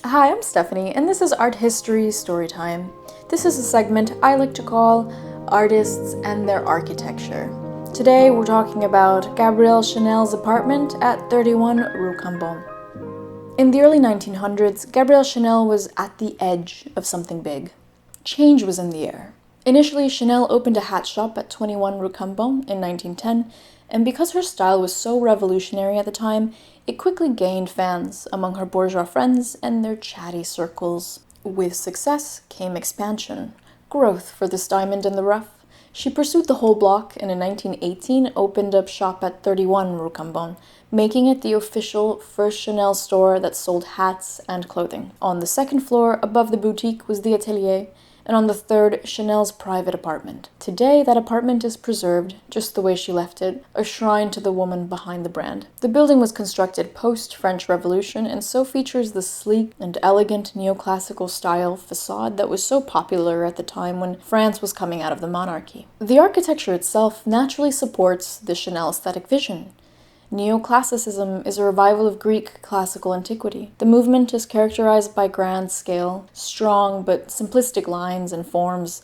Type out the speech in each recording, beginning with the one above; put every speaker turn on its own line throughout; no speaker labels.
Hi, I'm Stephanie, and this is Art History Storytime. This is a segment I like to call Artists and Their Architecture. Today we're talking about Gabrielle Chanel's apartment at 31 Rue Cambon. In the early 1900s, Gabrielle Chanel was at the edge of something big. Change was in the air. Initially, Chanel opened a hat shop at 21 Rue Cambon in 1910, and because her style was so revolutionary at the time, it quickly gained fans among her bourgeois friends and their chatty circles. With success came expansion, growth for this diamond in the rough. She pursued the whole block and in 1918 opened up shop at 31 Rue Cambon, making it the official first Chanel store that sold hats and clothing. On the second floor, above the boutique, was the atelier, and on the third, Chanel's private apartment. Today, that apartment is preserved, just the way she left it, a shrine to the woman behind the brand. The building was constructed post-French Revolution and so features the sleek and elegant neoclassical style facade that was so popular at the time when France was coming out of the monarchy. The architecture itself naturally supports the Chanel aesthetic vision. Neoclassicism is a revival of Greek classical antiquity. The movement is characterized by grand scale, strong but simplistic lines and forms,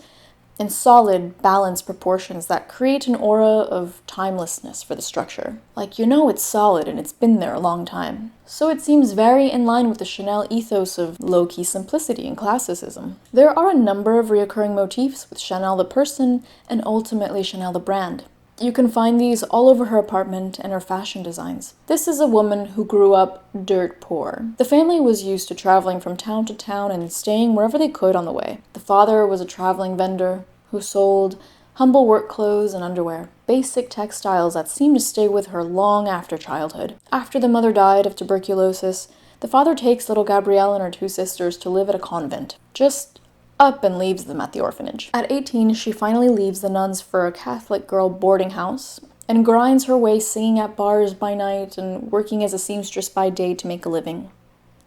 and solid, balanced proportions that create an aura of timelessness for the structure. Like, you know it's solid and it's been there a long time. So it seems very in line with the Chanel ethos of low-key simplicity and classicism. There are a number of recurring motifs with Chanel the person and ultimately Chanel the brand. You can find these all over her apartment and her fashion designs. This is a woman who grew up dirt poor. The family was used to traveling from town to town and staying wherever they could on the way. The father was a traveling vendor who sold humble work clothes and underwear, basic textiles that seemed to stay with her long after childhood. After the mother died of tuberculosis, the father takes little Gabrielle and her two sisters to live at a convent. Just up and leaves them at the orphanage. At 18, she finally leaves the nuns for a Catholic girl boarding house and grinds her way singing at bars by night and working as a seamstress by day to make a living.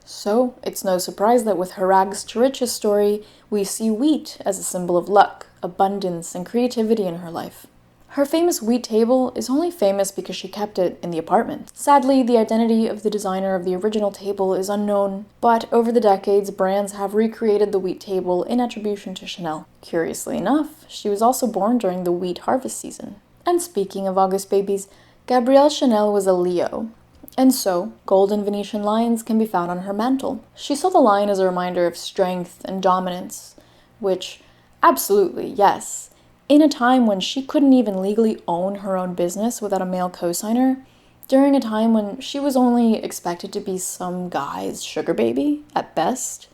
So, it's no surprise that with her rags to riches story, we see wheat as a symbol of luck, abundance, and creativity in her life. Her famous wheat table is only famous because she kept it in the apartment. Sadly, the identity of the designer of the original table is unknown, but over the decades, brands have recreated the wheat table in attribution to Chanel. Curiously enough, she was also born during the wheat harvest season. And speaking of August babies, Gabrielle Chanel was a Leo, and so golden Venetian lions can be found on her mantle. She saw the lion as a reminder of strength and dominance, which, absolutely, yes, in a time when she couldn't even legally own her own business without a male co-signer, during a time when she was only expected to be some guy's sugar baby, at best,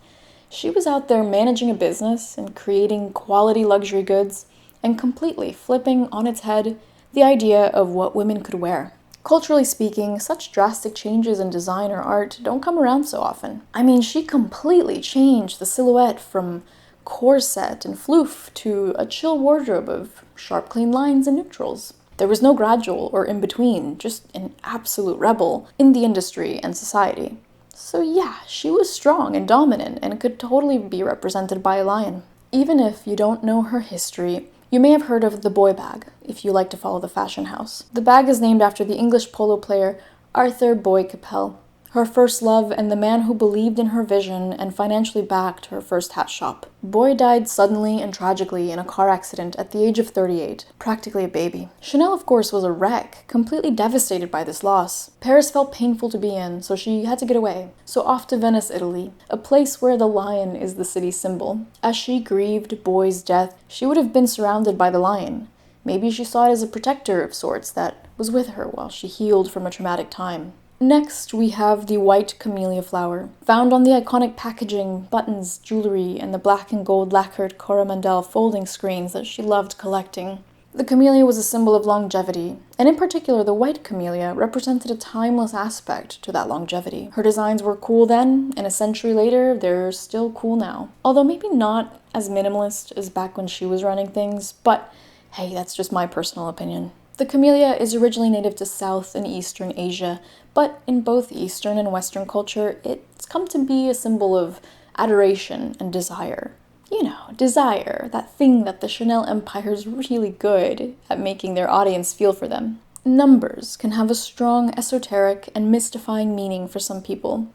she was out there managing a business and creating quality luxury goods and completely flipping on its head the idea of what women could wear. Culturally speaking, such drastic changes in design or art don't come around so often. I mean, she completely changed the silhouette from corset and floof to a chill wardrobe of sharp, clean lines and neutrals. There was no gradual or in-between, just an absolute rebel in the industry and society. So yeah, she was strong and dominant and could totally be represented by a lion. Even if you don't know her history, you may have heard of the boy bag, if you like to follow the fashion house. The bag is named after the English polo player Arthur Boy Capel, her first love and the man who believed in her vision and financially backed her first hat shop. Boy died suddenly and tragically in a car accident at the age of 38, practically a baby. Chanel, of course, was a wreck, completely devastated by this loss. Paris felt painful to be in, so she had to get away. So off to Venice, Italy, a place where the lion is the city's symbol. As she grieved Boy's death, she would have been surrounded by the lion. Maybe she saw it as a protector of sorts that was with her while she healed from a traumatic time. Next, we have the white camellia flower, found on the iconic packaging, buttons, jewelry, and the black and gold lacquered Coromandel folding screens that she loved collecting. The camellia was a symbol of longevity, and in particular the white camellia represented a timeless aspect to that longevity. Her designs were cool then, and a century later, they're still cool now. Although maybe not as minimalist as back when she was running things, but hey, that's just my personal opinion. The camellia is originally native to South and Eastern Asia, but in both Eastern and Western culture, it's come to be a symbol of adoration and desire. You know, desire, that thing that the Chanel empire is really good at making their audience feel for them. Numbers can have a strong esoteric and mystifying meaning for some people.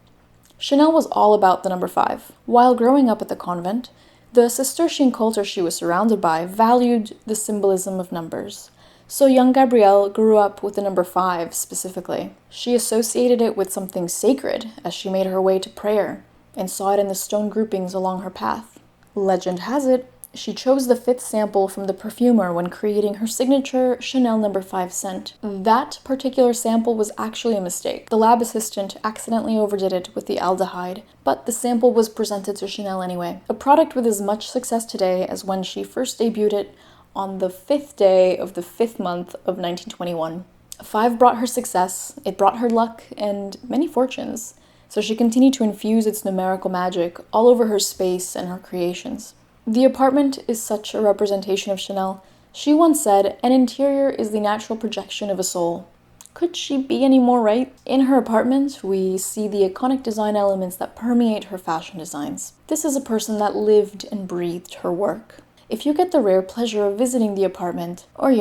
Chanel was all about the number 5. While growing up at the convent, the Cistercian culture she was surrounded by valued the symbolism of numbers. So young Gabrielle grew up with the number 5 specifically. She associated it with something sacred as she made her way to prayer and saw it in the stone groupings along her path. Legend has it, she chose the 5th sample from the perfumer when creating her signature Chanel No. 5 scent. That particular sample was actually a mistake. The lab assistant accidentally overdid it with the aldehyde, but the sample was presented to Chanel anyway. A product with as much success today as when she first debuted it on the 5th day of the 5th month of 1921. 5 brought her success, it brought her luck, and many fortunes. So she continued to infuse its numerical magic all over her space and her creations. The apartment is such a representation of Chanel. She once said, "An interior is the natural projection of a soul." Could she be any more right? In her apartment, we see the iconic design elements that permeate her fashion designs. This is a person that lived and breathed her work. If you get the rare pleasure of visiting the apartment, or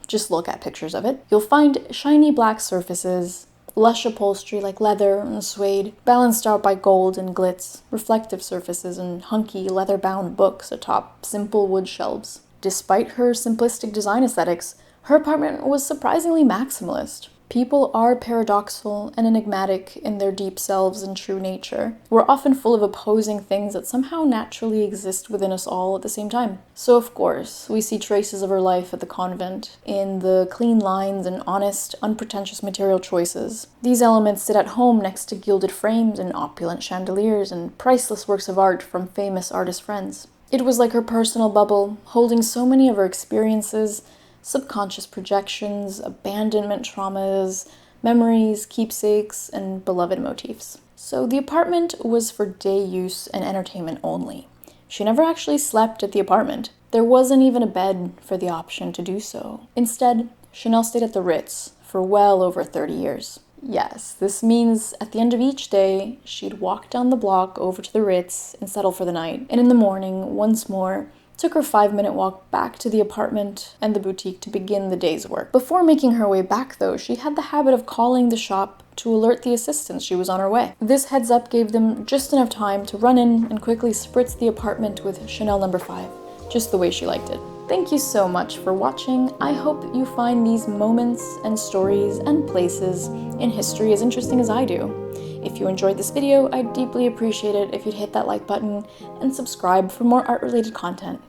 just look at pictures of it, you'll find shiny black surfaces, lush upholstery like leather and suede, balanced out by gold and glitz, reflective surfaces, and hunky leather-bound books atop simple wood shelves. Despite her simplistic design aesthetics, her apartment was surprisingly maximalist. People are paradoxical and enigmatic in their deep selves and true nature. We're often full of opposing things that somehow naturally exist within us all at the same time. So of course, we see traces of her life at the convent in the clean lines and honest, unpretentious material choices. These elements sit at home next to gilded frames and opulent chandeliers and priceless works of art from famous artist friends. It was like her personal bubble, holding so many of her experiences, subconscious projections, abandonment traumas, memories, keepsakes, and beloved motifs. So the apartment was for day use and entertainment only. She never actually slept at the apartment. There wasn't even a bed for the option to do so. Instead, Chanel stayed at the Ritz for well over 30 years. Yes, this means at the end of each day, she'd walk down the block over to the Ritz and settle for the night. And in the morning, once more, took her 5-minute walk back to the apartment and the boutique to begin the day's work. Before making her way back, though, she had the habit of calling the shop to alert the assistants she was on her way. This heads up gave them just enough time to run in and quickly spritz the apartment with Chanel No. 5, just the way she liked it. Thank you so much for watching. I hope you find these moments and stories and places in history as interesting as I do. If you enjoyed this video, I'd deeply appreciate it if you'd hit that like button and subscribe for more art-related content.